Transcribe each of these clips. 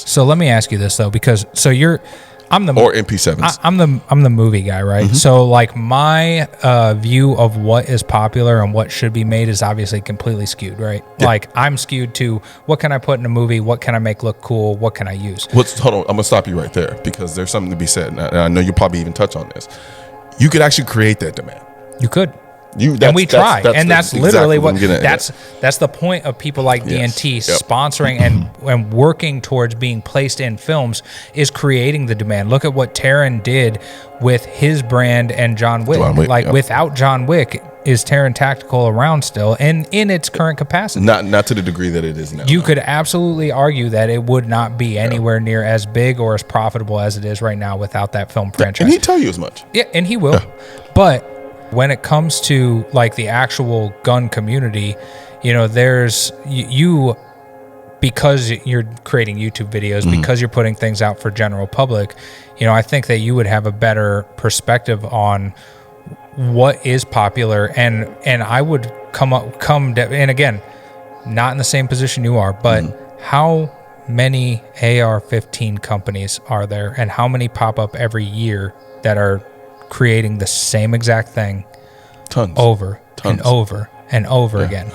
So let me ask you this though, because I'm the or MP7s. I'm the movie guy, right? Mm-hmm. So like my view of what is popular and what should be made is obviously completely skewed, right? Yeah. Like I'm skewed to what can I put in a movie, what can I make look cool, what can I use? Hold on, I'm gonna stop you right there because there's something to be said, and I know you'll probably even touch on this. You could actually create that demand. You could. And we try, and that's literally exactly what that's the point of people like DNT sponsoring and working towards being placed in films is creating the demand. Look at what Taron did with his brand and John Wick. Without John Wick, is Taron Tactical around still and in its current capacity? Not to the degree that it is now. You could absolutely argue that it would not be anywhere near as big or as profitable as it is right now without that film franchise. And he'd tell you as much. Yeah, and he will. Yeah. But when it comes to like the actual gun community, you know, there's you because you're creating YouTube videos, because you're putting things out for general public, you know, I think that you would have a better perspective on what is popular, and I would and again, not in the same position you are, but how many AR-15 companies are there, and how many pop up every year that are creating the same exact thing over and over and over again?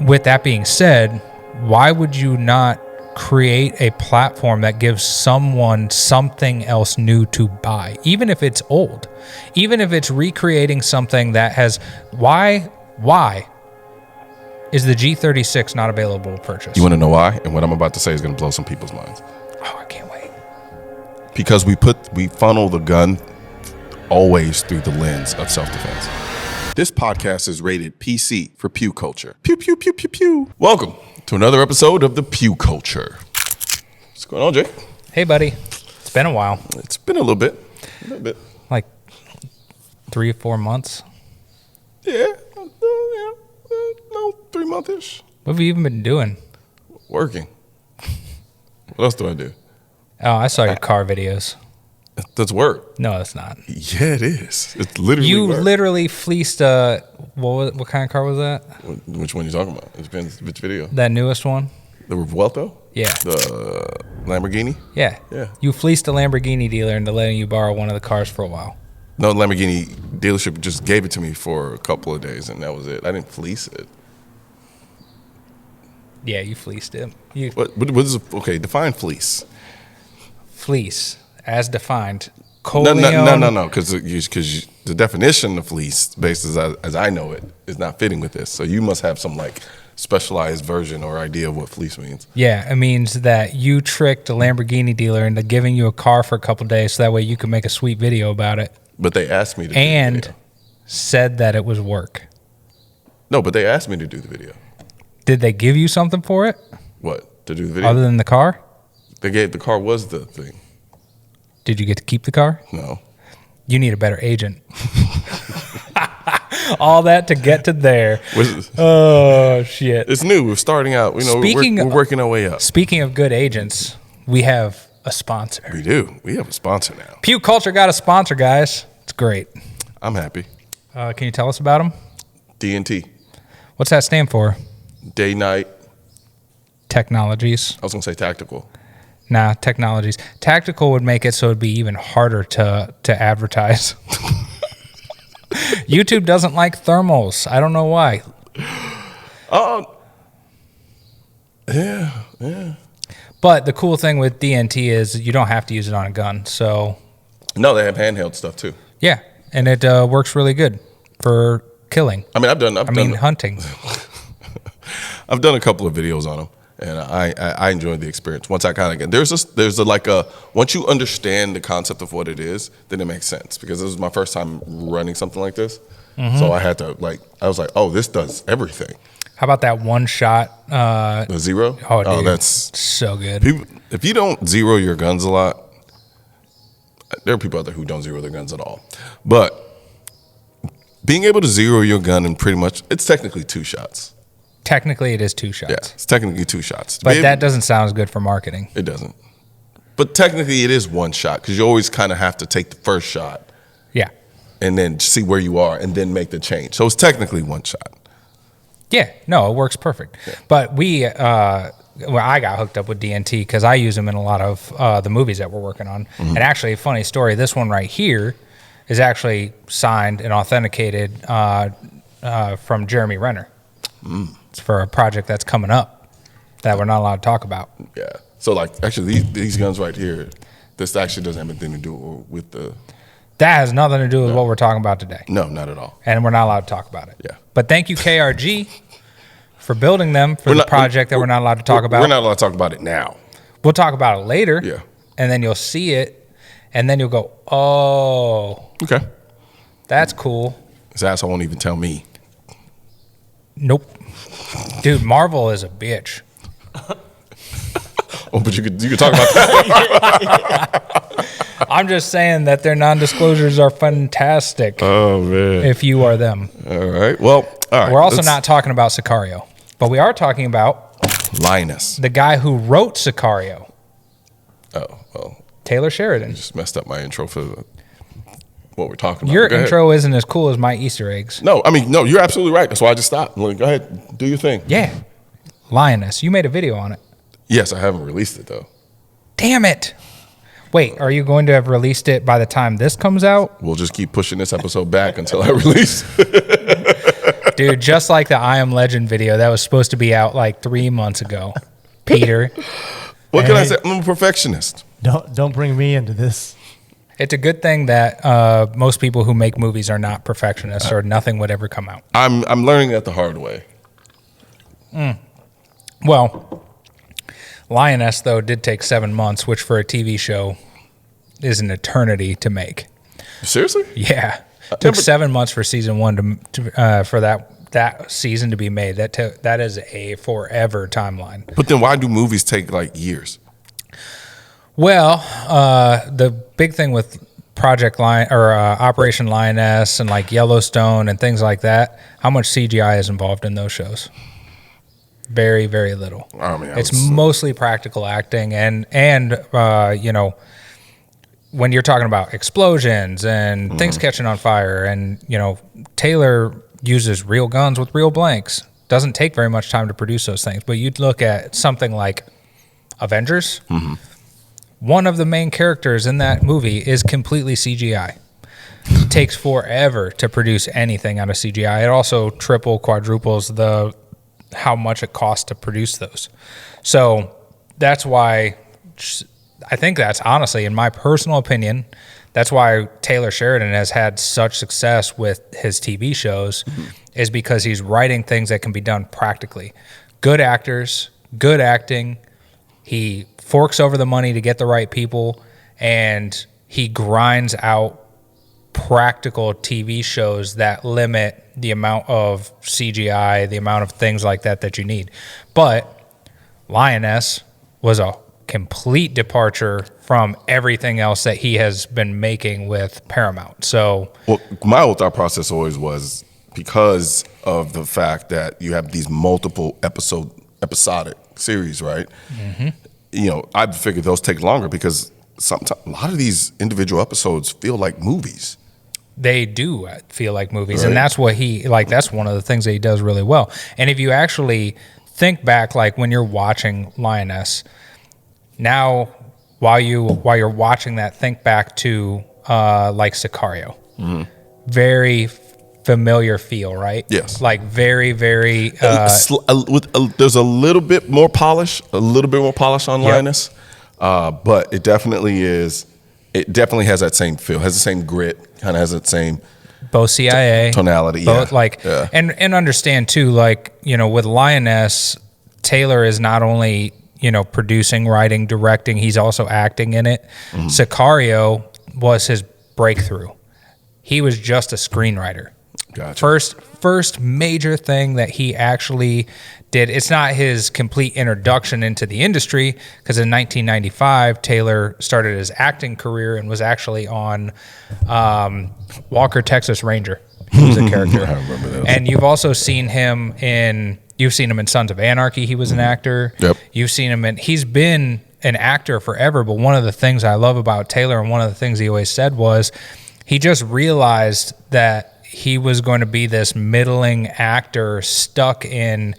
With that being said, why would you not create a platform that gives someone something else new to buy, even if it's old, even if it's recreating something that has why is the G36 not available to purchase? You want to know why? And what I'm about to say is going to blow some people's minds. Oh, I can't wait. Because we funnel the gun always through the lens of self-defense. This podcast is rated PC for pew culture. Pew, pew, pew, pew, pew. Welcome to another episode of the Pew Culture. What's going on, Jay? Hey, buddy. It's been a while. It's been a little bit. Like 3 or 4 months. Yeah. No, 3 months-ish. What have you even been doing? Working. What else do I do? Oh, I saw your car videos. That's work. No, it's not. Yeah, it is. It's literally work. Literally fleeced what kind of car was that? Which one are you talking about? It depends which video. That newest one? The Revuelto? Yeah. The Lamborghini? Yeah. You fleeced a Lamborghini dealer into letting you borrow one of the cars for a while. No, Lamborghini dealership just gave it to me for a couple of days, and that was it. I didn't fleece it. Yeah, you fleeced it. What is okay, define fleece. Fleece, as defined. Colion. No, because the definition of fleece, based as I know it, is not fitting with this. So you must have some like specialized version or idea of what fleece means. Yeah, it means that you tricked a Lamborghini dealer into giving you a car for a couple of days so that way you could make a sweet video about it. But they asked me to and do the video. Said that it was work. No, but they asked me to do the video. Did they give you something for it? What? To do the video? Other than the car? The car was the thing. Did you get to keep the car? No. You need a better agent. All that to get to there. Oh, shit. It's new. We're starting out. We're working our way up. Speaking of good agents, we have a sponsor. We do. We have a sponsor now. Pew Culture got a sponsor, guys. It's great. I'm happy. Can you tell us about them? DNT. What's that stand for? Day, night. Technologies. I was going to say tactical. Nah, technologies. Tactical would make it so it'd be even harder to advertise. YouTube doesn't like thermals. I don't know why. Yeah. But the cool thing with DNT is you don't have to use it on a gun. So no, they have handheld stuff too. Yeah, and it works really good for killing. I mean, hunting. I've done a couple of videos on them, and I enjoyed the experience. Once I kind of get once you understand the concept of what it is, then it makes sense because this was my first time running something like this. Mm-hmm. So I had to I was like, oh, this does everything. How about that one shot? The zero? Oh, dude, that's so good. If you don't zero your guns a lot, there are people out there who don't zero their guns at all. But being able to zero your gun in it's technically 2 shots. Technically, it is 2 shots. Yeah, it's technically 2 shots. But that doesn't sound as good for marketing. It doesn't. But technically, it is 1 shot because you always kind of have to take the first shot. Yeah. And then see where you are and then make the change. So it's technically 1 shot. Yeah. No, it works perfect. Yeah. But we well, I got hooked up with DNT because I use them in a lot of the movies that we're working on. And actually, a funny story, this one right here is actually signed and authenticated from Jeremy Renner. It's for a project that's coming up that we're not allowed to talk about. Yeah. So, like, actually, these guns right here, this actually doesn't have anything to do with the... That has nothing to do with what we're talking about today. No, not at all. And we're not allowed to talk about it. Yeah. But thank you, KRG, for building them for the project that we're not allowed to talk about. We're not allowed to talk about it now. We'll talk about it later. Yeah. And then you'll see it, and then you'll go, oh. Okay. That's cool. His asshole won't even tell me. Nope. Dude, Marvel is a bitch. Oh, but you could talk about that. I'm just saying that their non-disclosures are fantastic. Oh, man. If you are them. All right. Well, all right. We're also not talking about Sicario, but we are talking about Lioness. the guy who wrote Sicario. Oh, well. Taylor Sheridan. Just messed up my intro for what we're talking about. Your intro isn't as cool as my Easter eggs. No, I mean, no, you're absolutely right. That's why I just stopped. Go ahead. Do your thing. Yeah. Lioness. You made a video on it. Yes, I haven't released it, though. Damn it. Wait, are you going to have released it by the time this comes out? We'll just keep pushing this episode back until I release. Dude, just like the I Am Legend video that was supposed to be out like 3 months ago. Peter. What can I say? I'm a perfectionist. Don't bring me into this. It's a good thing that most people who make movies are not perfectionists or nothing would ever come out. I'm learning that the hard way. Well, Lioness, though, did take 7 months, which for a TV show is an eternity to make. Seriously? Yeah. It took 7 months for season one for that season to be made. That is a forever timeline. But then why do movies take like years? Well, the big thing with Operation Lioness and like Yellowstone and things like that, how much CGI is involved in those shows? Very, very little. I mean, it's mostly practical acting and you know, when you're talking about explosions and things catching on fire and, you know, Taylor uses real guns with real blanks. Doesn't take very much time to produce those things. But you'd look at something like Avengers. One of the main characters in that movie is completely CGI. It takes forever to produce anything out of CGI. It also quadruples how much it costs to produce those. So that's why I think that's honestly, in my personal opinion, that's why Taylor Sheridan has had such success with his TV shows is because he's writing things that can be done practically. Good actors, good acting. He forks over the money to get the right people, and he grinds out practical TV shows that limit the amount of CGI, the amount of things like that you need. But Lioness was a complete departure from everything else that he has been making with Paramount. So, well, my whole thought process always was because of the fact that you have these multiple episodic series, right? You know, I figured those take longer because sometimes a lot of these individual episodes feel like movies. They do feel like movies, right. And that's what that's one of the things that he does really well. And if you actually think back, like when you're watching Lioness, now while you're watching that, think back to like Sicario. Very familiar feel, right? Yes. Like very, very. There's a little bit more polish on Lioness, but it definitely is. It definitely has that same feel, has the same grit, kind of has that same both CIA tonality. Both and understand too, like, you know, with Lioness, Taylor is not only, you know, producing, writing, directing, he's also acting in it. Sicario was his breakthrough. He was just a screenwriter. Gotcha. First major thing that he actually did. It's not his complete introduction into the industry, because in 1995, Taylor started his acting career and was actually on Walker, Texas Ranger. He was a character. I remember that. And you've also seen him in Sons of Anarchy. He was an actor. Yep. You've seen him he's been an actor forever. But one of the things I love about Taylor, and one of the things he always said, was he just realized that he was going to be this middling actor stuck in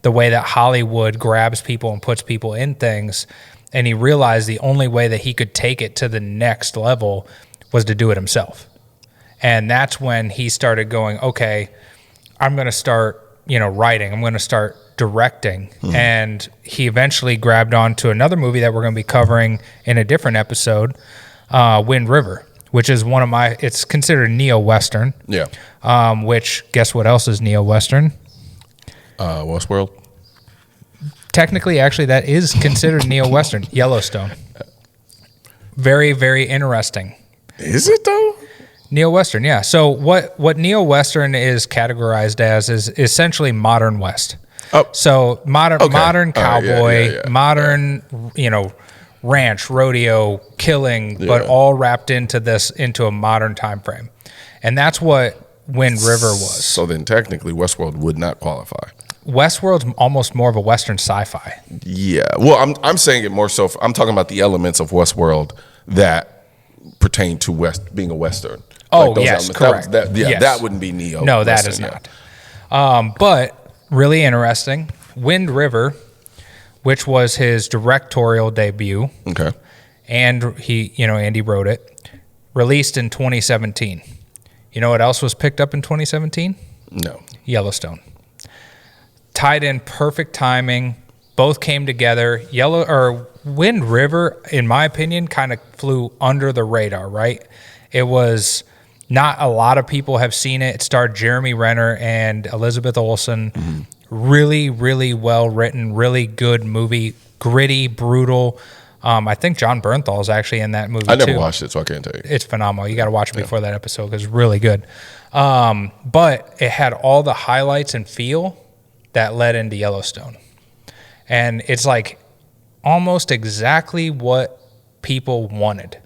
the way that Hollywood grabs people and puts people in things. And he realized the only way that he could take it to the next level was to do it himself. And that's when he started going, okay, I'm going to start, writing. I'm going to start directing. And he eventually grabbed on to another movie that we're going to be covering in a different episode, Wind River, which is it's considered neo-Western. Yeah. Which, guess what else is neo-Western? Westworld. Technically, actually, that is considered neo-Western. Yellowstone. Very, very interesting. Is it though? Neo-Western, yeah. So what neo-Western is categorized as is essentially modern West. Oh. So modern cowboy, yeah. modern, ranch, rodeo, killing, but all wrapped into a modern time frame. And that's what Wind River was. So then technically Westworld would not qualify. Westworld's almost more of a Western sci-fi. Yeah. Well, I'm saying it more so. I'm talking about the elements of Westworld that pertain to being a Western. Oh, those yes, elements. correct. Yes. That wouldn't be neo. No, that is not. But really interesting. Wind River, which was his directorial debut. Okay. And he wrote it. Released in 2017. You know what else was picked up in 2017? No. Yellowstone. Tied in perfect timing. Both came together. Wind River, in my opinion, kind of flew under the radar, right? It was not a lot of people have seen it. It starred Jeremy Renner and Elizabeth Olsen. Mm-hmm. Really, really well written, really good movie. Gritty, brutal. I think John Bernthal is actually in that movie too. I never watched it, so I can't tell you. It's phenomenal. You got to watch it before that episode because it's really good. But it had all the highlights and feel that led into Yellowstone. And it's like almost exactly what people wanted.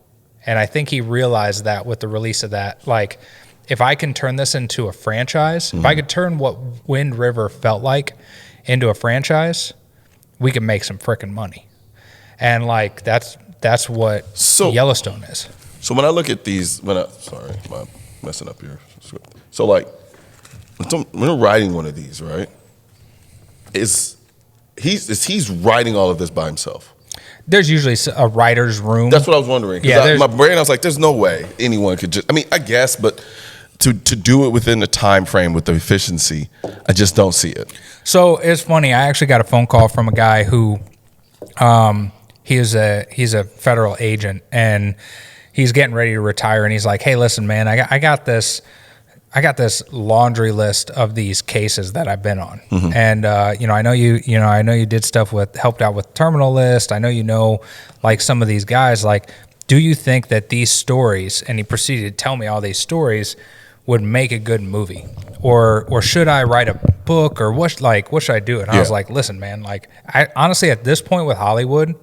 And I think he realized that with the release of that. Like, if I can turn this into a franchise, if I could turn what Wind River felt like into a franchise, we can make some freaking money. And like that's what Yellowstone is. So when I look at these, sorry, I'm messing up your script. So like, when I'm writing one of these, right? He's writing all of this by himself? There's usually a writer's room. That's what I was wondering. Yeah, my brain, I was like, there's no way anyone could just, I guess, but to do it within the time frame with the efficiency, I just don't see it. So it's funny. I actually got a phone call from a guy who, he's a federal agent and he's getting ready to retire. And he's like, hey, listen, man, I got this laundry list of these cases that I've been on. Mm-hmm. And, I know you did stuff helped out with Terminal List. I know, like some of these guys, like, do you think that these stories, and he proceeded to tell me all these stories, would make a good movie? Or should I write a book, or what should I do? And I was like, listen, man, like, I honestly, at this point with Hollywood,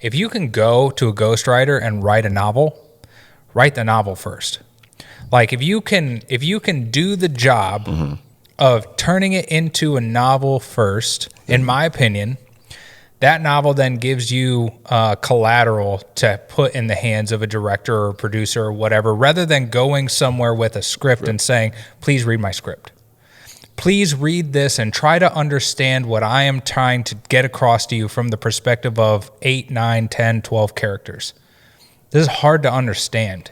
if you can go to a ghostwriter and write a novel, write the novel first. Like, if you can do the job of turning it into a novel first, in my opinion, that novel then gives you collateral to put in the hands of a director or a producer or whatever, rather than going somewhere with a script and saying, please read my script. Please read this and try to understand what I am trying to get across to you from the perspective of 8, 9, 10, 12 characters. This is hard to understand.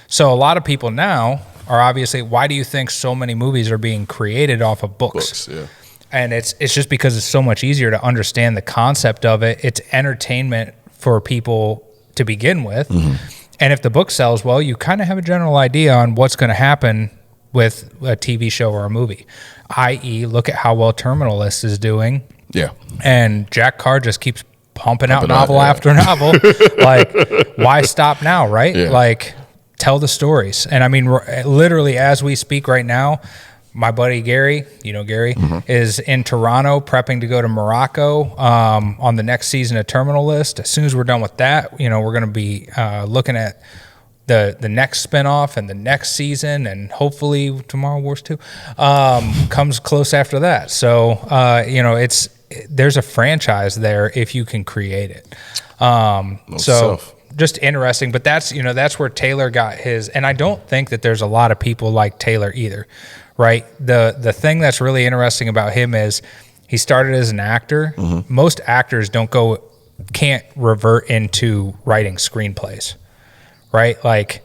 So a lot of people now are obviously, why do you think so many movies are being created off of books? Yeah. And it's just because it's so much easier to understand the concept of it. It's entertainment for people to begin with. Mm-hmm. And if the book sells well, you kind of have a general idea on what's going to happen with a TV show or a movie. I.e., look at how well Terminal List is doing. Yeah. And Jack Carr just keeps pumping out novel after novel. Like, why stop now, right? Yeah. Like, tell the stories. And I mean, literally as we speak right now, my buddy Gary, Gary, is in Toronto prepping to go to Morocco on the next season of Terminal List. As soon as we're done with that, we're going to be looking at the next spinoff and the next season, and hopefully Tomorrow Wars 2 comes close after that. So, there's a franchise there if you can create it. Just interesting, but that's where Taylor got his, and I don't think that there's a lot of people like Taylor either, right? The thing that's really interesting about him is He started as an actor. Most actors can't revert into writing screenplays, right? Like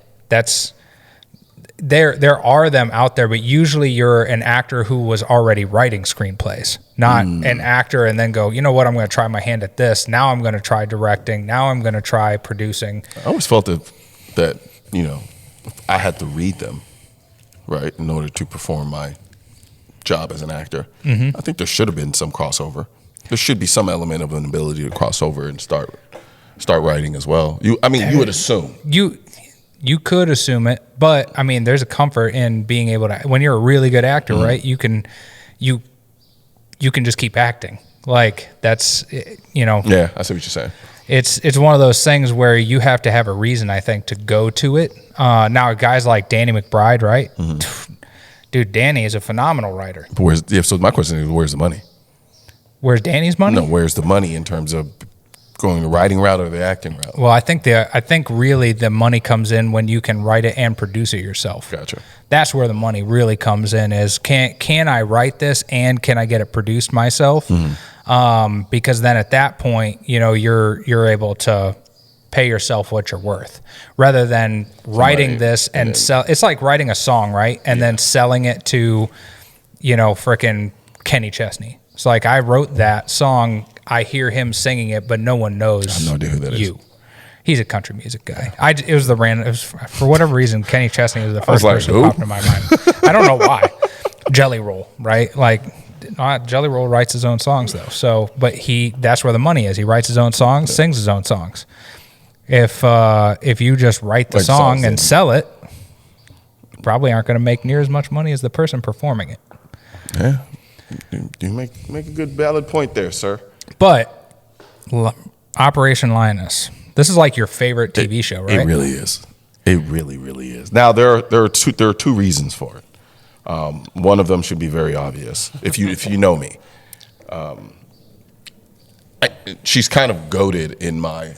there are them out there, but usually you're an actor who was already writing screenplays, not an actor and then go, you know what, I'm going to try my hand at this. Now I'm going to try directing. Now I'm going to try producing. I always felt that I had to read them, right, in order to perform my job as an actor. I think there should have been some crossover. There should be some element of an ability to cross over and start writing as well. You would assume. You could assume it, but I mean, there's a comfort in being able to, when you're a really good actor, right? You can just keep acting. Like that's, Yeah, I see what you're saying. It's one of those things where you have to have a reason, I think, to go to it. Now, guys like Danny McBride, right? Dude, Danny is a phenomenal writer. So my question is, where's the money? Where's Danny's money? No, where's the money in terms of going the writing route or the acting route? Well, I think really the money comes in when you can write it and produce it yourself. Gotcha. That's where the money really comes in. Is can I write this and can I get it produced myself? Because then at that point, you're able to pay yourself what you're worth, rather than writing this and sell. It's like writing a song, right? And then selling it to, frickin' Kenny Chesney. It's like I wrote that song. I hear him singing it, but no one knows. I have no idea who that is. He's a country music guy. For whatever reason, Kenny Chesney was the first person who popped in my mind. I don't know why. Jelly Roll, right? Like, Jelly Roll writes his own songs though. So, but that's where the money is. He writes his own songs, sings his own songs. If you just write the song and sell it, you probably aren't going to make near as much money as the person performing it. Yeah, you make a good valid point there, sir. But Operation Lioness, this is like your favorite TV show, right? It really is. It really, really is. Now there are two reasons for it. One of them should be very obvious if you know me. She's kind of goated in my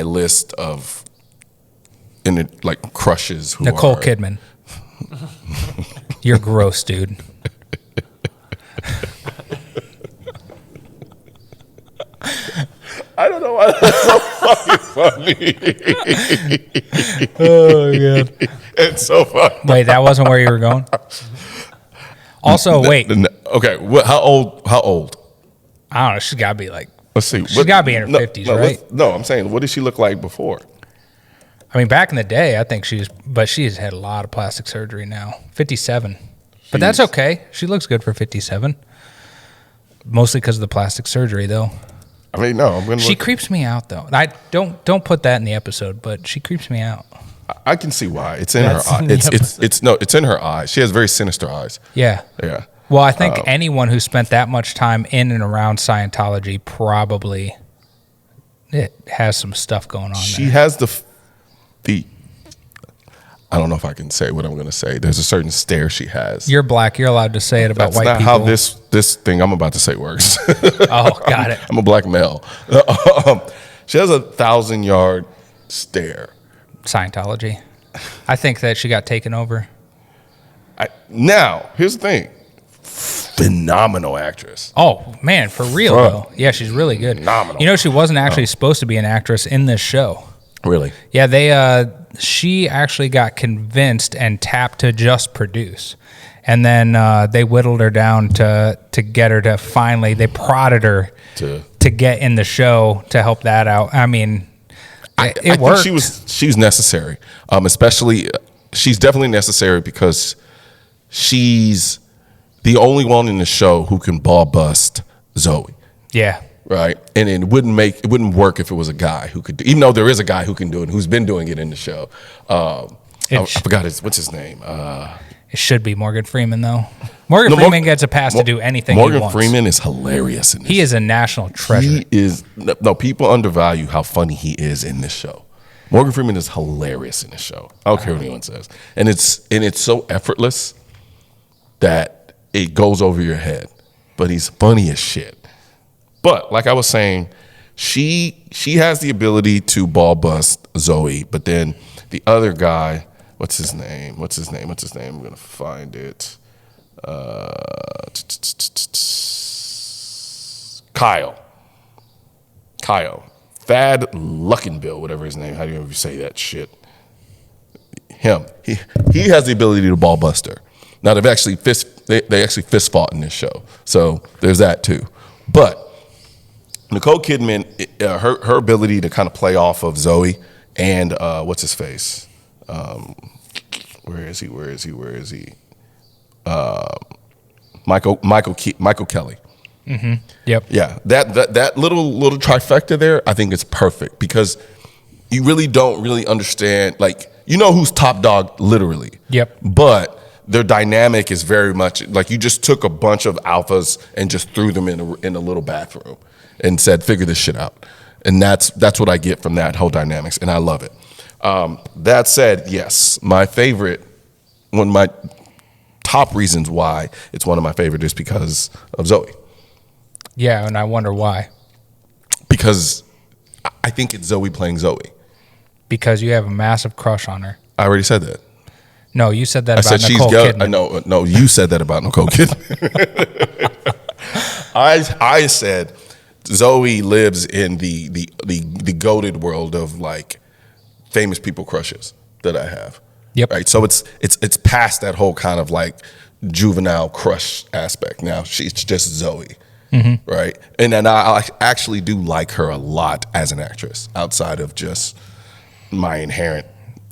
list of crushes. Who Nicole are, Kidman. You're gross, dude. I don't know why that's so fucking funny. Oh my god, it's so funny. Wait, that wasn't where you were going. Also, wait. Okay, how old? I don't know. She's got to be like. Let's see. She's got to be in her 50s, right? No, I'm saying, what did she look like before? I mean, back in the day, I think she's had a lot of plastic surgery now. 57. But that's okay. She looks good for 57. Mostly because of the plastic surgery, though. I mean, no. She creeps me out, though. I don't put that in the episode, but she creeps me out. I can see why. It's in her eyes. It's in her eyes. She has very sinister eyes. Yeah. Yeah. Well, I think anyone who spent that much time in and around Scientology probably it has some stuff going on. She there. has the I don't know if I can say what I'm going to say. There's a certain stare she has. You're black. You're allowed to say it about white people. That's not how this thing I'm about to say works. Oh, got it. I'm a black male. She has a 1,000-yard stare. Scientology. I think that she got taken over. Now, here's the thing. Phenomenal actress. Oh, man, for real, though. Yeah, she's really good. Phenomenal. She wasn't actually supposed to be an actress in this show. Really? Yeah, she actually got convinced and tapped to just produce. And then they whittled her down to get her to finally, they prodded her to get in the show to help that out. I mean, it worked. Think she's necessary. Especially, she's definitely necessary because she's the only one in the show who can ball bust Zoe. Yeah. Right, and it wouldn't work if it was a guy who could do, even though there is a guy who can do it, who's been doing it in the show. I forgot what's his name. It should be Morgan Freeman, though. Morgan Freeman gets a pass to do anything he wants. Morgan Freeman is hilarious in this. He is a national treasure. People undervalue how funny he is in this show. Morgan Freeman is hilarious in this show. I don't care what anyone says, and it's so effortless that it goes over your head. But he's funny as shit. But like I was saying, she has the ability to ball bust Zoe, but then the other guy, what's his name? I'm gonna find it. Kyle. Thad Luckinbill, whatever his name. How do you ever say that shit? Him. He has the ability to ball buster. Now they actually fist fought in this show, so there's that too. But Nicole Kidman, her ability to kind of play off of Zoe and what's his face? Where is he? Michael Kelly. Mm-hmm. Yep. Yeah, that little trifecta there, I think it's perfect because you really don't really understand, like, you know who's top dog literally. Yep. But their dynamic is very much like you just took a bunch of alphas and just threw them in a little bathroom and said, figure this shit out. And that's what I get from that whole dynamics, and I love it. That said, yes, my favorite, one of my top reasons why it's one of my favorite is because of Zoe. Yeah, and I wonder why. Because I think it's Zoe playing Zoe. Because you have a massive crush on her. I already said that. No, you said that about Nicole Kidman. No, you said that about Nicole Kidman. I said Zoe lives in the goated world of like famous people crushes that I have. Yep. Right. So it's past that whole kind of like juvenile crush aspect. Now she's just Zoe. Mm-hmm. Right. And then I actually do like her a lot as an actress outside of just my inherent.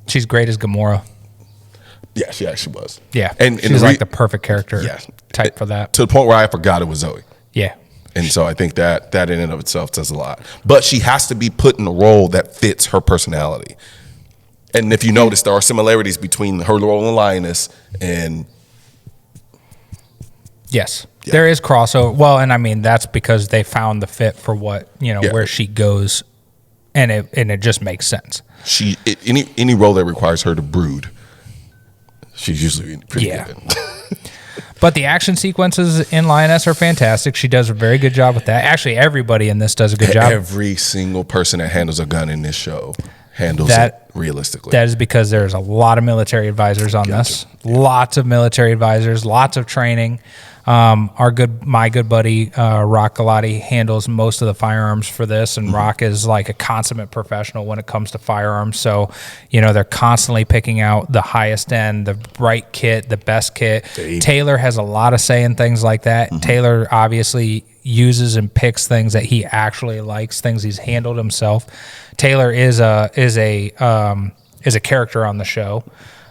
She's great as Gamora. Yeah, she actually was. Yeah. And she's like the perfect character type for that. To the point where I forgot it was Zoe. Yeah. And so I think that in and of itself says a lot. But she has to be put in a role that fits her personality. And if you notice, there are similarities between her role in Lioness and... Yes. Yeah. There is crossover. Well, and I mean, that's because they found the fit for what, where she goes, and it just makes sense. Any role that requires her to brood, she's usually pretty good in. But the action sequences in Lioness are fantastic. She does a very good job with that. Actually, everybody in this does a good job. Every single person that handles a gun in this show handles it realistically. That is because there's a lot of military advisors on this. Yeah. Lots of military advisors, lots of training. My good buddy Rock Galati handles most of the firearms for this, and Rock is like a consummate professional when it comes to firearms. So, they're constantly picking out the highest end, the right kit, the best kit. Taylor has a lot of say in things like that. Mm-hmm. Taylor obviously uses and picks things that he actually likes, things he's handled himself. Taylor is a character on the show.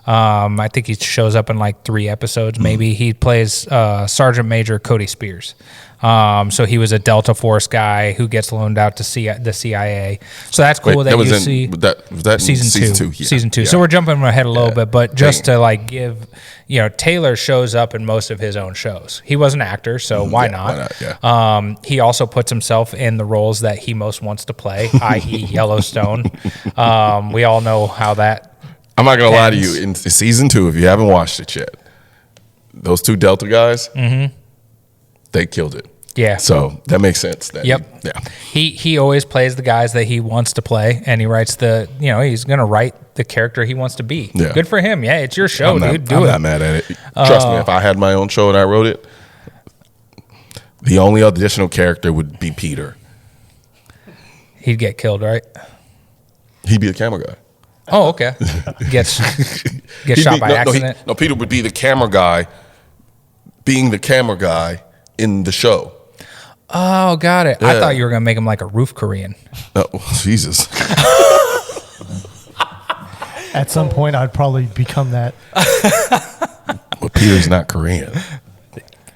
I think he shows up in like 3 episodes. Maybe he plays Sergeant Major Cody Spears. So he was a Delta Force guy who gets loaned out to the CIA. So that's cool. Was that season 2? Yeah. Season 2. Yeah. So we're jumping ahead a little bit, but just to like give, Taylor shows up in most of his own shows. He was an actor, so why not? Yeah. He also puts himself in the roles that he most wants to play, i.e. Yellowstone. We all know how that. I'm not gonna lie to you. In season 2, if you haven't watched it yet, those 2 Delta guys, they killed it. Yeah. So that makes sense. Yeah. He always plays the guys that he wants to play, and he writes he's gonna write the character he wants to be. Yeah. Good for him. Yeah, it's your show, dude. I'm not mad at it. Trust me, if I had my own show and I wrote it, the only additional character would be Peter. He'd get killed, right? He'd be the camera guy. Oh, okay. Gets shot by accident. No, Peter would be the camera guy, being the camera guy in the show. Oh, got it. Yeah. I thought you were going to make him like a roof Korean. Oh, Jesus. At some point, I'd probably become that. But Peter's not Korean.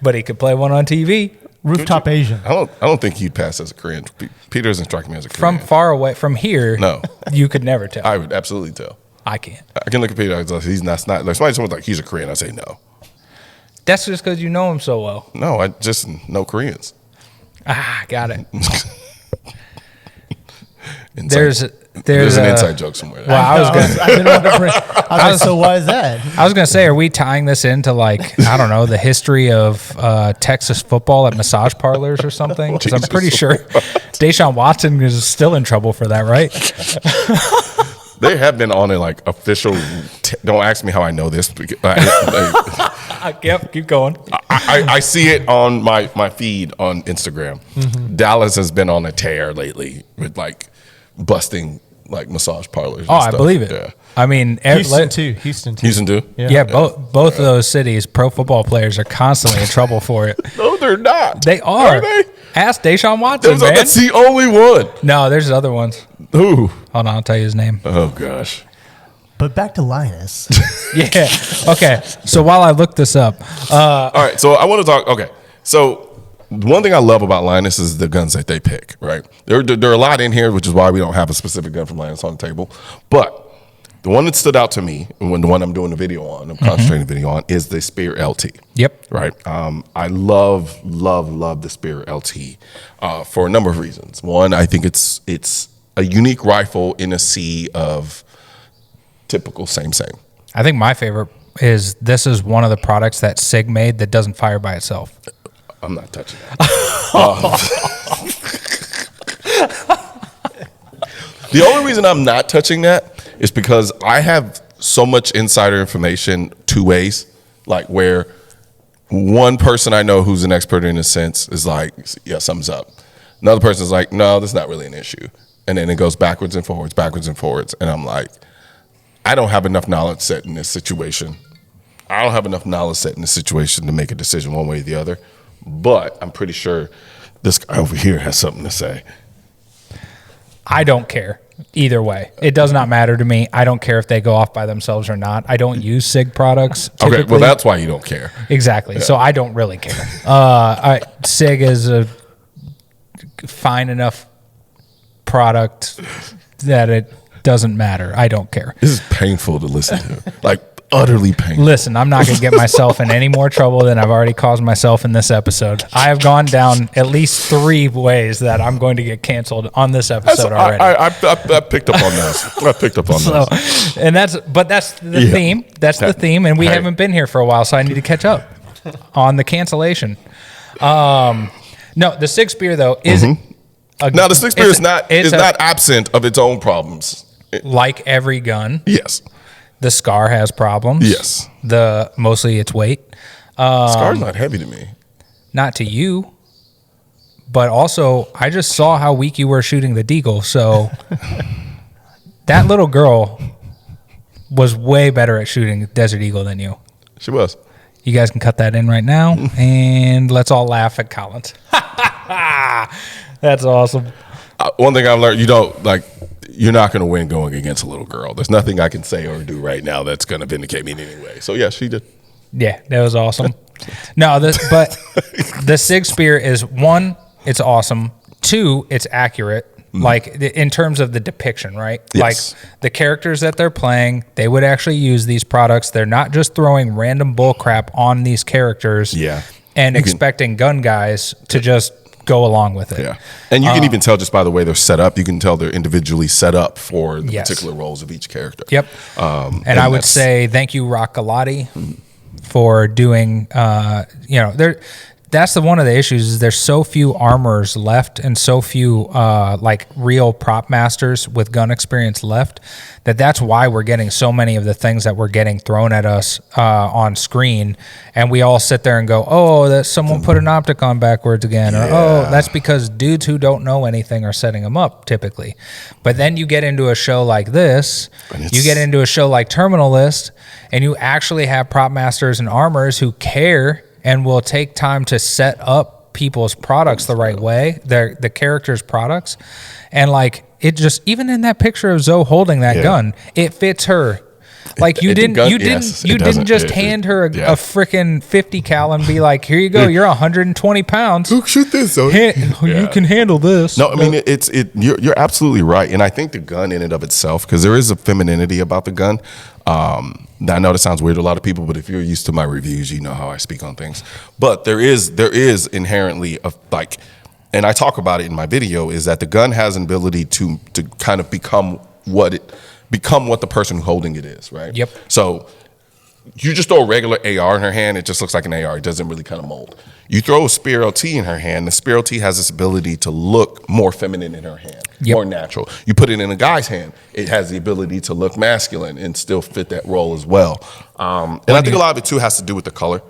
But he could play one on TV. Rooftop Asian. I don't think he'd pass as a Korean. Peter doesn't strike me as a Korean. From far away, from here, no, you could never tell. I would absolutely tell. I can't. I can look at Peter. He's not. Like someone's like he's a Korean. I say no. That's just because you know him so well. No, I just know Koreans. Got it. There's an inside joke somewhere. Well, I was so why is that? I was going to say, are we tying this into like, I don't know, the history of Texas football at massage parlors or something? Because I'm pretty sure Deshaun Watson is still in trouble for that, right? They have been on a like official. Don't ask me how I know this. Yep, keep going. I see it on my feed on Instagram. Dallas has been on a tear lately with like busting like massage parlors. And I stuff. believe it. Yeah. I mean, Houston too. Houston too. Yeah, both of those cities, pro football players are constantly in trouble for it. No, they're not. They are. they? Ask Deshaun Watson, man. That's the only one. No, there's other ones. Who? Hold on, I'll tell you his name. Oh gosh. But back to Lioness. Yeah. Okay. So while I look this up, All right. So I want to talk. Okay. So one thing I love about Lioness is the guns that they pick. Right. There are a lot in here, which is why we don't have a specific gun from Lioness on the table. But the one that stood out to me, when the one I'm doing the video on, I'm concentrating the video on, is the Spear LT. Yep. Right. I love the Spear LT for a number of reasons. One, I think it's a unique rifle in a sea of typical same. I think my favorite is this is one of the products that SIG made that doesn't fire by itself. I'm not touching that. The only reason I'm not touching that is because I have so much insider information two ways, like where one person I know who's an expert in a sense is like, yeah, something's up. Another person's like, no, that's not really an issue. And then it goes backwards and forwards. And I'm like, I don't have enough knowledge set in this situation. To make a decision one way or the other. But I'm pretty sure this guy over here has something to say. I don't care either way. It does not matter to me. I don't care if they go off by themselves or not. I don't use SIG products. Okay, well, that's why you don't care. Exactly. Yeah. So I don't really care. SIG is a fine enough product that it doesn't matter. I don't care. This is painful to listen to. Like, utterly painful. Listen, I'm not going to get myself in any more trouble than I've already caused myself in this episode. I have gone down at least 3 ways that I'm going to get canceled on this episode already. I picked up on this. And that's the theme. That's the theme, and we haven't been here for a while, so I need to catch up on the cancellation. No, the SIG Spear though is now the SIG Spear is not absent of its own problems. Like every gun. Yes. The Scar has problems. Yes. Mostly its weight. Scar's not heavy to me. Not to you. But also, I just saw how weak you were shooting the Deagle. So that little girl was way better at shooting Desert Eagle than you. She was. You guys can cut that in right now, and let's all laugh at Collins. That's awesome. One thing I've learned, you're not going to win going against a little girl. There's nothing I can say or do right now that's going to vindicate me in any way. So, yeah, she did. Yeah, that was awesome. No, but the SIG Spear is, 1, it's awesome. 2, it's accurate. Like in terms of the depiction, right? Yes. Like the characters that they're playing, they would actually use these products. They're not just throwing random bullcrap on these characters and expecting gun guys to just go along with it. Yeah. And you can even tell just by the way they're set up, you can tell they're individually set up for the particular roles of each character. Yep. And I would say thank you, Practicality, for doing, that's one of the issues is there's so few armors left and so few real prop masters with gun experience left that's why we're getting so many of the things that we're getting thrown at us on screen, and we all sit there and go, oh, that someone put an optic on backwards again, or oh, that's because dudes who don't know anything are setting them up typically. But then you get into a show like this, you get into a show like Terminal List, and you actually have prop masters and armors who care and will take time to set up people's products the right way, the characters' products. And it just, even in that picture of Zoe holding that gun, it fits her. Like you didn't just hand her a freaking 50 cal and be like, here you go, you're 120 pounds. Look, shoot this, Zoe. You can handle this. No, I mean you're absolutely right, and I think the gun in and of itself, because there is a femininity about the gun. I know that sounds weird to a lot of people, but if you're used to my reviews, you know how I speak on things. But there is inherently and I talk about it in my video, is that the gun has an ability to kind of become what the person holding it is, right? Yep. So you just throw a regular AR in her hand, it just looks like an AR. It doesn't really kind of mold. You throw a Spear LT in her hand, the Spear LT has this ability to look more feminine in her hand, more natural. You put it in a guy's hand, it has the ability to look masculine and still fit that role as well. And I think a lot of it too has to do with the color.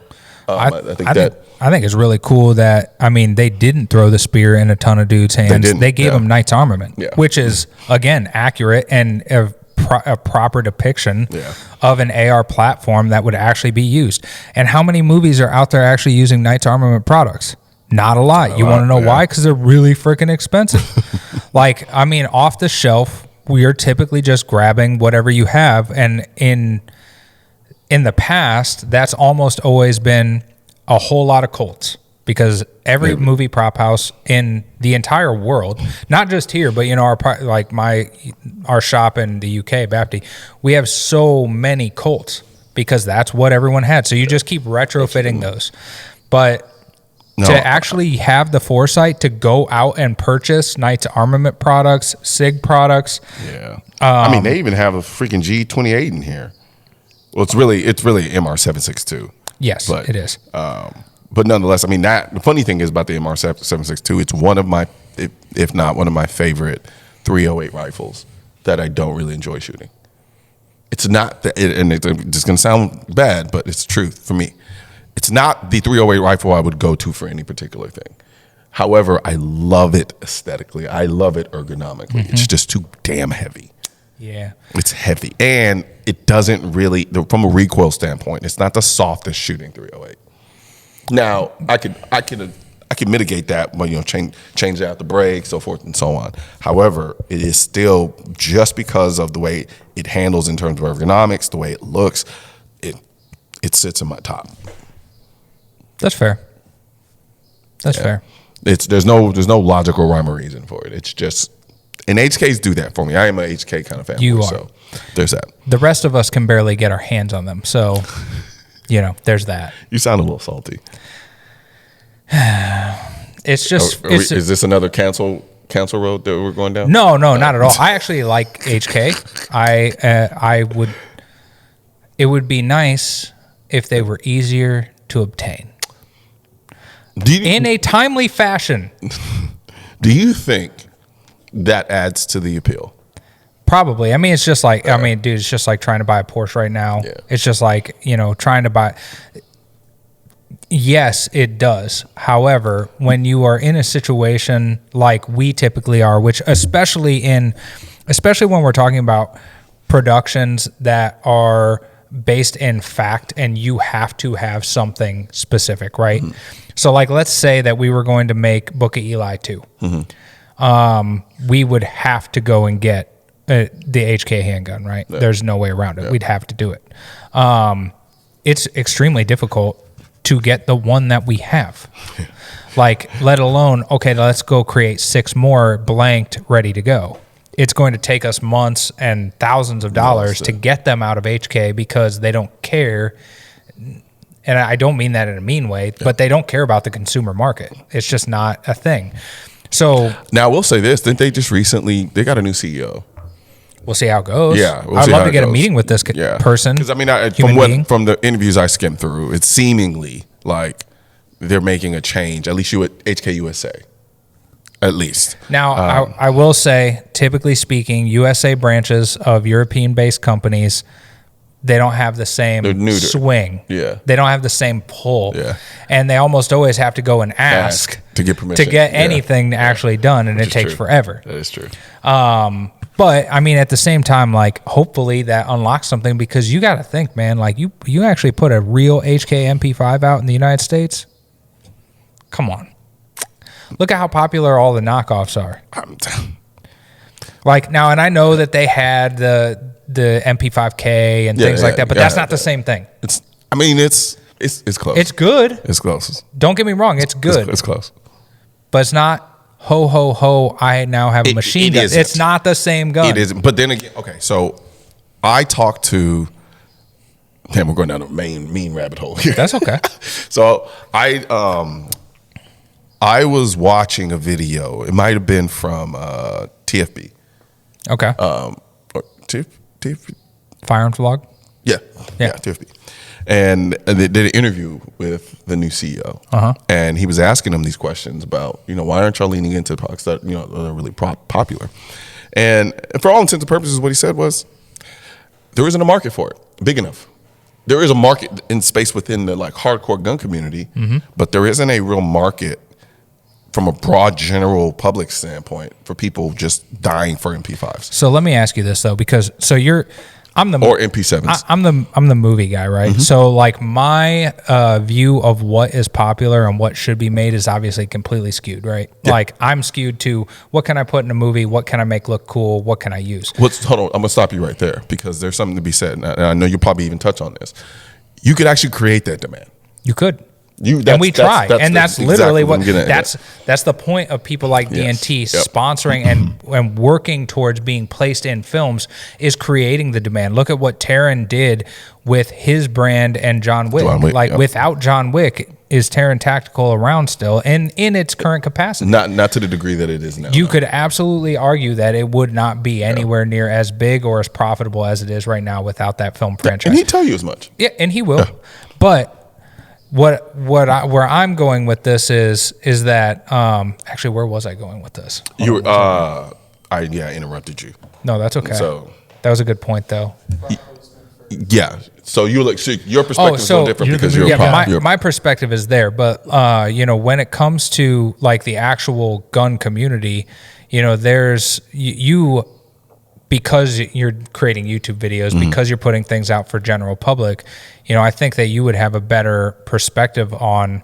I think it's really cool that, I mean, they didn't throw the spear in a ton of dudes' hands. They gave them Knight's Armament, which is, again, accurate and a proper depiction of an AR platform that would actually be used. And how many movies are out there actually using Knight's Armament products? Not a lot. You want to know why? Because they're really freaking expensive. Like, I mean, off the shelf, we are typically just grabbing whatever you have. And in the past, that's almost always been a whole lot of Colts. Because every movie prop house in the entire world, not just here, but our shop in the UK, Bapty, we have so many Colts because that's what everyone had. So you just keep retrofitting those. But to actually have the foresight to go out and purchase Knight's Armament products, SIG products. Yeah. I mean, they even have a freaking G28 in here. Well, it's really MR762. Yes, it is. But nonetheless, I mean, the funny thing is about the MR762, it's one of my, if not one of my favorite 308 rifles that I don't really enjoy shooting. It's not, and it's just going to sound bad, but it's truth for me. It's not the 308 rifle I would go to for any particular thing. However, I love it aesthetically. I love it ergonomically. Mm-hmm. It's just too damn heavy. Yeah. It's heavy. And it doesn't really, from a recoil standpoint, it's not the softest shooting 308. Now, I could mitigate that by, change out the brakes, so forth and so on. However, it is still, just because of the way it handles in terms of ergonomics, the way it looks, it sits in my top. That's fair. That's fair. There's no logical rhyme or reason for it. It's just, and HKs do that for me. I am an HK kind of family. So there's that. The rest of us can barely get our hands on them. So, there's that. You sound a little salty. It's just. Is this another cancel road that we're going down? No, not at all. I actually like HK. I would. It would be nice if they were easier to obtain. In a timely fashion. Do you think that adds to the appeal? Probably. I mean, it's just like, dude, it's just like trying to buy a Porsche right now. Yeah. It's just like, trying to buy. Yes, it does. However, when you are in a situation like we typically are, which especially when we're talking about productions that are based in fact and you have to have something specific, right? Mm-hmm. So like, let's say that we were going to make Book of Eli 2. Mm-hmm. We would have to go and get the HK handgun, right? Yeah. There's no way around it. Yeah. We'd have to do it. It's extremely difficult to get the one that we have. Like, let alone, okay, let's go create 6 more blanked, ready to go. It's going to take us months and thousands of dollars to get them out of HK because they don't care. And I don't mean that in a mean way, but they don't care about the consumer market. It's just not a thing. So now I will say this: didn't they just recently? They got a new CEO. We'll see how it goes. Yeah, I'd love to get a meeting with this person. Because I mean, from the interviews I skimmed through, it's seemingly like they're making a change. At least you at HK USA. At least. Now, I will say, typically speaking, USA branches of European-based companies, they don't have the same swing. Yeah. They don't have the same pull. Yeah. And they almost always have to go and ask to get permission. To get anything actually done, and it takes forever. That is true. But, I mean, at the same time, like, hopefully that unlocks something, because you got to think, man, like, you actually put a real HK MP5 out in the United States? Come on. Look at how popular all the knockoffs are. Like, now, and I know that they had the MP5K and things like that, but that's not the same thing. It's close. It's good. It's close. Don't get me wrong, it's good. It's close. But it's not ho, ho, ho, I now have a machine gun. It's not the same gun. It isn't. But then again, okay, so I talked to, we're going down a mean rabbit hole here. That's okay. So I was watching a video. It might have been from TFB. Okay. TFB? Firearms vlog? Yeah. TFB. And they did an interview with the new CEO, and he was asking them these questions about, why aren't y'all leaning into products that are really popular? And for all intents and purposes, what he said was, there isn't a market for it big enough. There is a market in space within the hardcore gun community, but there isn't a real market from a broad general public standpoint for people just dying for MP5s. So let me ask you this though, because I'm the or MP7s. I'm the movie guy, right? So my view of what is popular and what should be made is obviously completely skewed, right? Yeah. I'm skewed to what can I put in a movie, what can I make look cool, what can I use? Hold on, I'm gonna stop you right there because there's something to be said, and I know you'll probably even touch on this. You could actually create that demand. You could. And we try, and that's literally exactly that's the point of people like DNT sponsoring and working towards being placed in films is creating the demand. Look at what Taron did with his brand and John Wick. Without John Wick, is Taron Tactical around still and in its current capacity? Not to the degree that it is now. You could absolutely argue that it would not be anywhere near as big or as profitable as it is right now without that film franchise. And he'd tell you as much. Yeah, and he will. But where I'm going with this is that actually, where was I going with this? I interrupted you. No, that's okay. So that was a good point though. Yeah. So your perspective is a little different because you're my perspective is there, but when it comes to the actual gun community, there's you because you're creating YouTube videos, because you're putting things out for general public, I think that you would have a better perspective on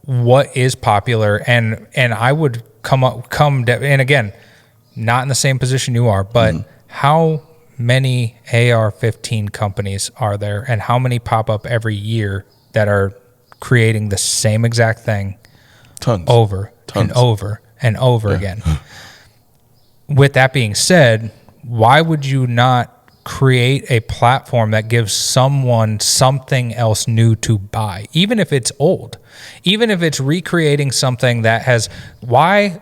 what is popular, and I would and again, not in the same position you are, but how many AR-15 companies are there, and how many pop up every year that are creating the same exact thing over and over and over again? With that being said, why would you not create a platform that gives someone something else new to buy, even if it's old, even if it's recreating something that has why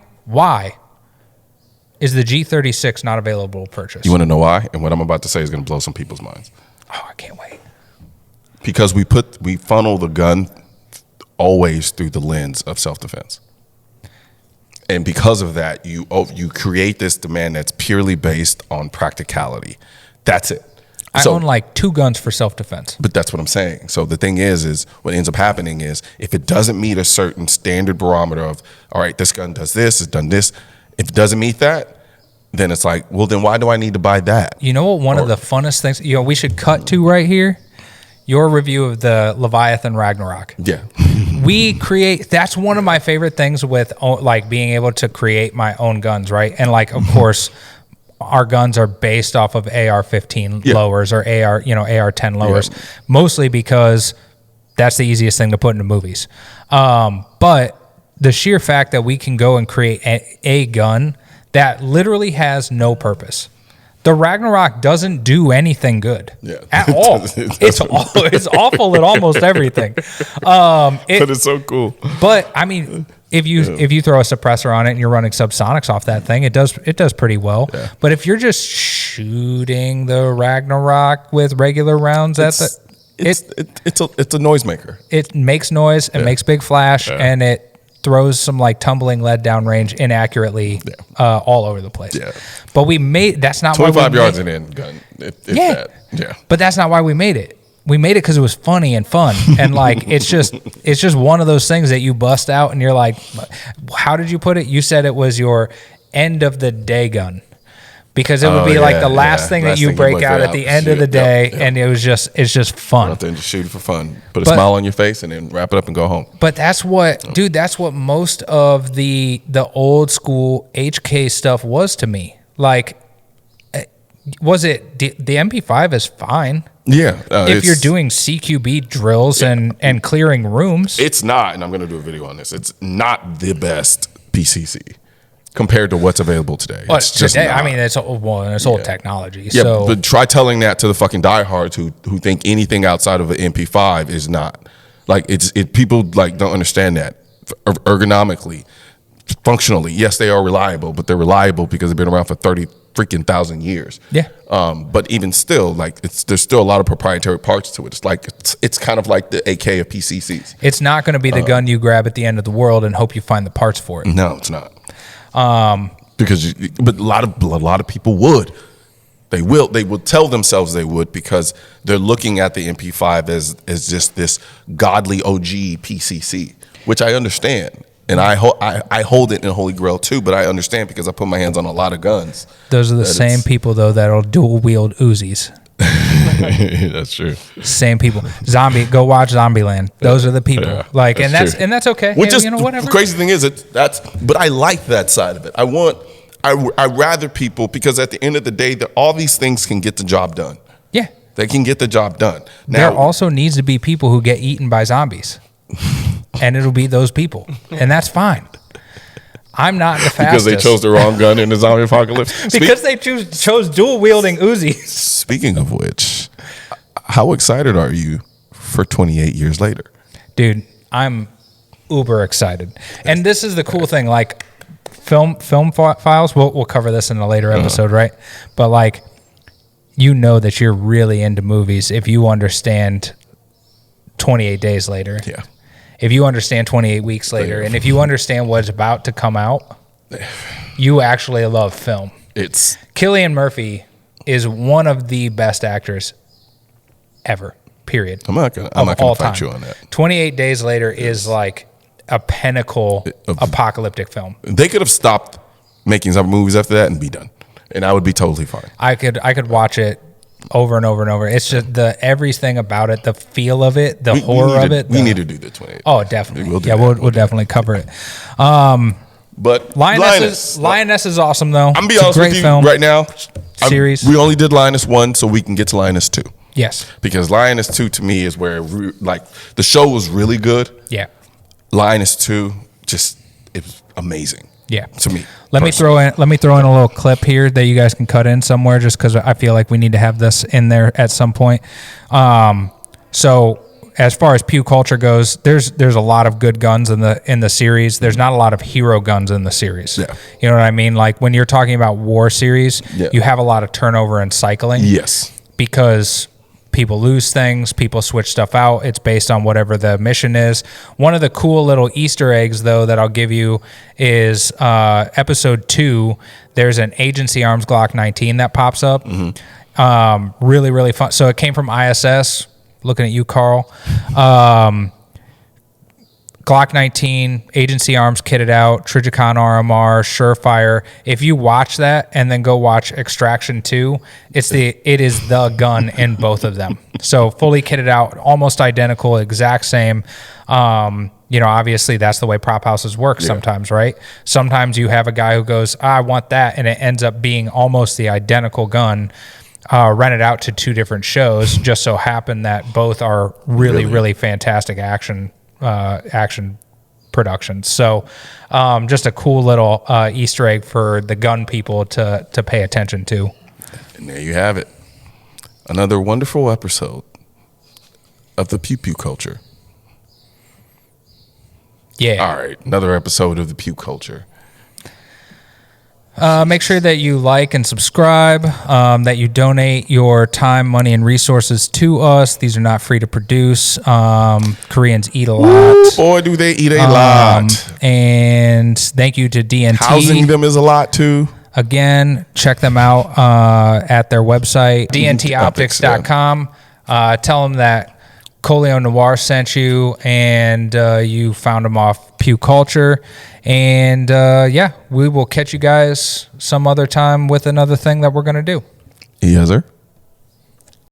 is the G36 not available to purchase? You want to know why? And what I'm about to say is going to blow some people's minds. Oh, I can't wait. Because we funnel the gun always through the lens of self-defense. And because of that, you create this demand that's purely based on practicality. That's it. I own 2 guns for self-defense. But that's what I'm saying. So the thing is what ends up happening is if it doesn't meet a certain standard barometer of, all right, this gun does this, it's done this. If it doesn't meet that, then it's well, then why do I need to buy that? You know what? One of the funnest things, we should cut to right here, your review of the Leviathan Ragnarok. Yeah. That's one of my favorite things with being able to create my own guns, right? And of course, our guns are based off of AR-15 lowers or AR-10 lowers, mostly because that's the easiest thing to put into movies. But the sheer fact that we can go and create a gun that literally has no purpose. The Ragnarok doesn't do anything good at all. It's awful at almost everything. But it's so cool. But I mean, if you throw a suppressor on it and you're running subsonics off that thing, it does pretty well. Yeah. But if you're just shooting the Ragnarok with regular rounds it's a noisemaker. It makes noise, it makes big flash, and it throws some tumbling lead downrange inaccurately all over the place. Yeah. But that's not 25 yards and in gun. But that's not why we made it. We made it because it was funny and fun. And it's just one of those things that you bust out and you're like, how did you put it? You said it was your end of the day gun. Because it would be the last thing that you break out at the end of the day, and it's just fun. Out there and just shoot it for fun. Put a smile on your face and then wrap it up and go home. But that's what most of the old school HK stuff was to me. Was it the MP5 is fine? Yeah. If you're doing CQB drills and clearing rooms. It's not, and I'm going to do a video on this, it's not the best PCC. Compared to what's available today. It's just today, I mean, it's old technology. Yeah, but try telling that to the fucking diehards who think anything outside of an MP5 is not. People don't understand that. Ergonomically, functionally, yes, they are reliable, but they're reliable because they've been around for 30,000 years. Yeah. But even still, like there's still a lot of proprietary parts to it. It's like it's kind of like the AK of PCCs. It's not going to be the gun you grab at the end of the world and hope you find the parts for it. No, it's not. But a lot of people would. They will tell themselves they would because they're looking at the MP5 as just this godly OG PCC, which I understand. And I hold it in Holy Grail too, but I understand because I put my hands on a lot of guns. Those are the same people though that'll dual wield Uzis. That's true. Same people. Go watch Zombieland. Those are the people. Yeah, that's okay. Which is whatever. The crazy thing is but I like that side of it. I rather people, because at the end of the day, all these things can get the job done. Yeah. They can get the job done. Now, there also needs to be people who get eaten by zombies. And it'll be those people. And that's fine. I'm not the fastest. Because they chose the wrong gun in the zombie apocalypse? Because they chose dual-wielding Uzis. Speaking of which, how excited are you for 28 years later? Dude, I'm uber excited. And this is the cool thing, like film files, we'll cover this in a later episode, right? But like, you know that you're really into movies if you understand 28 days later. Yeah. If you understand 28 weeks later, and if you understand what's about to come out, you actually love film. Cillian Murphy is one of the best actors ever, period. I'm not gonna fight you on that. 28 Days Later is like a pinnacle apocalyptic film. They could have stopped making zombie movies after that and be done, and I would be totally fine. I could watch it over and over and over. It's just everything about it, the feel of it, the horror of it. We need to do the 28. Oh, definitely. We'll definitely cover it. But Lioness is awesome though. I'm gonna be honest with you film, right now. Series. We only did Lioness 1 so we can get to Lioness 2. Yes. Because Lioness 2 to me is where the show was really good. Yeah. Lioness 2 it was amazing. Yeah. To me. Let me throw in a little clip here that you guys can cut in somewhere, just because I feel like we need to have this in there at some point. So as far as pew culture goes, there's a lot of good guns in the series. There's not a lot of hero guns in the series. Yeah. You know what I mean? Like when you're talking about war series, you have a lot of turnover and cycling. Yes. Because people lose things, people switch stuff out. It's based on whatever the mission is. One of the cool little Easter eggs, though, that I'll give you is episode 2. There's an Agency Arms Glock 19 that pops up. Mm-hmm. Really, really fun. So it came from ISS. Looking at you, Carl. Glock 19, Agency Arms kitted out, Trijicon RMR, Surefire. If you watch that and then go watch Extraction 2, it is the gun in both of them. So fully kitted out, almost identical, exact same. Obviously that's the way prop houses work sometimes, right? Sometimes you have a guy who goes, I want that, and it ends up being almost the identical gun. Rented out to 2 different shows. Just so happened that both are really, really fantastic action productions. So just a cool little Easter egg for the gun people to pay attention to. And there you have it. Another wonderful episode of the Pew Pew Culture. Yeah. All right. Another episode of the Pew Culture. Make sure that you like and subscribe, that you donate your time, money, and resources to us. These are not free to produce. Koreans eat a lot. Ooh, boy, do they eat a lot. And thank you to DNT. Housing them is a lot, too. Again, check them out at their website, dntoptics.com. Tell them that Colion Noir sent you, and you found them off Pew Culture. And we will catch you guys some other time with another thing that we're going to do. Yes, sir.